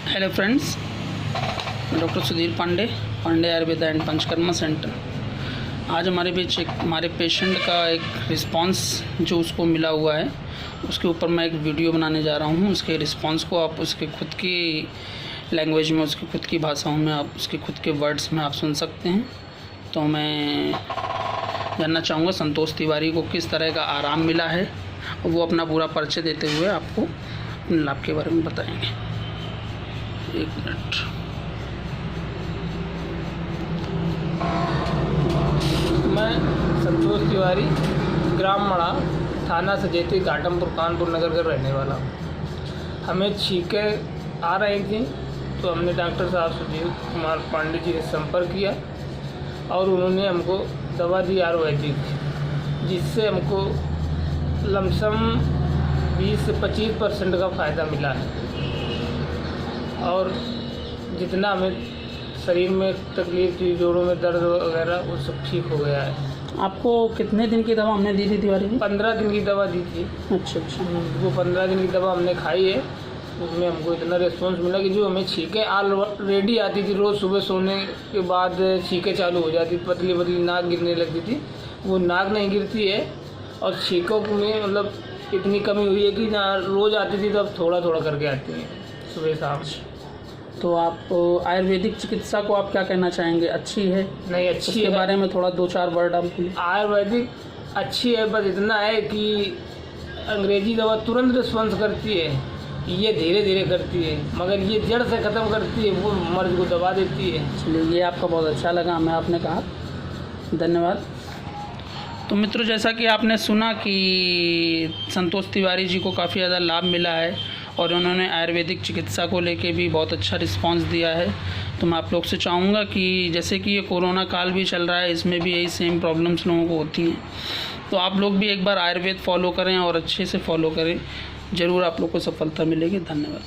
Hello friends, मैं doctor Sudhir Pandey Ayurveda and Panchakarma centre. आज हमारे बीच हमारे पेशेंट का एक रिस्पांस जो उसको मिला हुआ है, उसके ऊपर मैं एक वीडियो बनाने जा रहा हूँ। उसके रिस्पांस को आप उसके खुद की लैंग्वेज में, उसकी खुद की भाषाओं में, आप उसके खुद के वर्ड्स में आप सुन सकते हैं। तो मैं जानना चाहूँगा संतोष तिवारी को किस तरह का आराम मिला है, वो अपना पूरा परिचय देते हुए आपको अपने लाभ के बारे में बताएंगे। एक मिनट। मैं संतोष तिवारी, ग्राम मड़ा, थाना सजेती, घाटमपुर, कानपुर नगर का रहने वाला हूँ। हमें छींकें आ रही थी तो हमने डॉक्टर साहब सुधीर कुमार पांडे जी से संपर्क किया और उन्होंने हमको दवा दी आयुर्वेदिक, जिससे हमको लमसम 20 से 25% का फ़ायदा मिला है और जितना हमें शरीर में तकलीफ़ थी, जोड़ों में दर्द वगैरह, वो सब ठीक हो गया है। आपको कितने दिन की दवा हमने दी थी तिवारी जी? 15 दिन की दवा दी थी। अच्छा। वो 15 दिन की दवा हमने खाई है, उसमें हमको इतना रिस्पॉन्स मिला कि जो हमें छींकें ऑलरेडी आती थी, रोज़ सुबह सोने के बाद छींकें चालू हो जाती, पतली पतली नाक गिरने लगती थी, वो नाक नहीं गिरती है और छींकों में मतलब इतनी कमी हुई है कि ना रोज़ आती थी तो अब थोड़ा थोड़ा करके आती है सुबह शाम। तो आप आयुर्वेदिक चिकित्सा को आप क्या कहना चाहेंगे? अच्छी है? नहीं, अच्छी उसके है। बारे में थोड़ा 2-4 वर्ड आप बोलिए। आयुर्वेदिक अच्छी है, बस इतना है कि अंग्रेजी दवा तुरंत रिस्पॉन्स करती है, ये धीरे धीरे करती है, मगर ये जड़ से ख़त्म करती है, वो मर्ज को दबा देती है। चलिए, ये आपका बहुत अच्छा लगा हमें, आपने कहा, धन्यवाद। तो मित्रों, जैसा कि आपने सुना कि संतोष तिवारी जी को काफ़ी ज़्यादा लाभ मिला है और उन्होंने आयुर्वेदिक चिकित्सा को लेके भी बहुत अच्छा रिस्पांस दिया है। तो मैं आप लोग से चाहूँगा कि जैसे कि ये कोरोना काल भी चल रहा है, इसमें भी यही सेम प्रॉब्लम्स लोगों को होती हैं, तो आप लोग भी एक बार आयुर्वेद फॉलो करें और अच्छे से फॉलो करें, ज़रूर आप लोग को सफलता मिलेगी। धन्यवाद।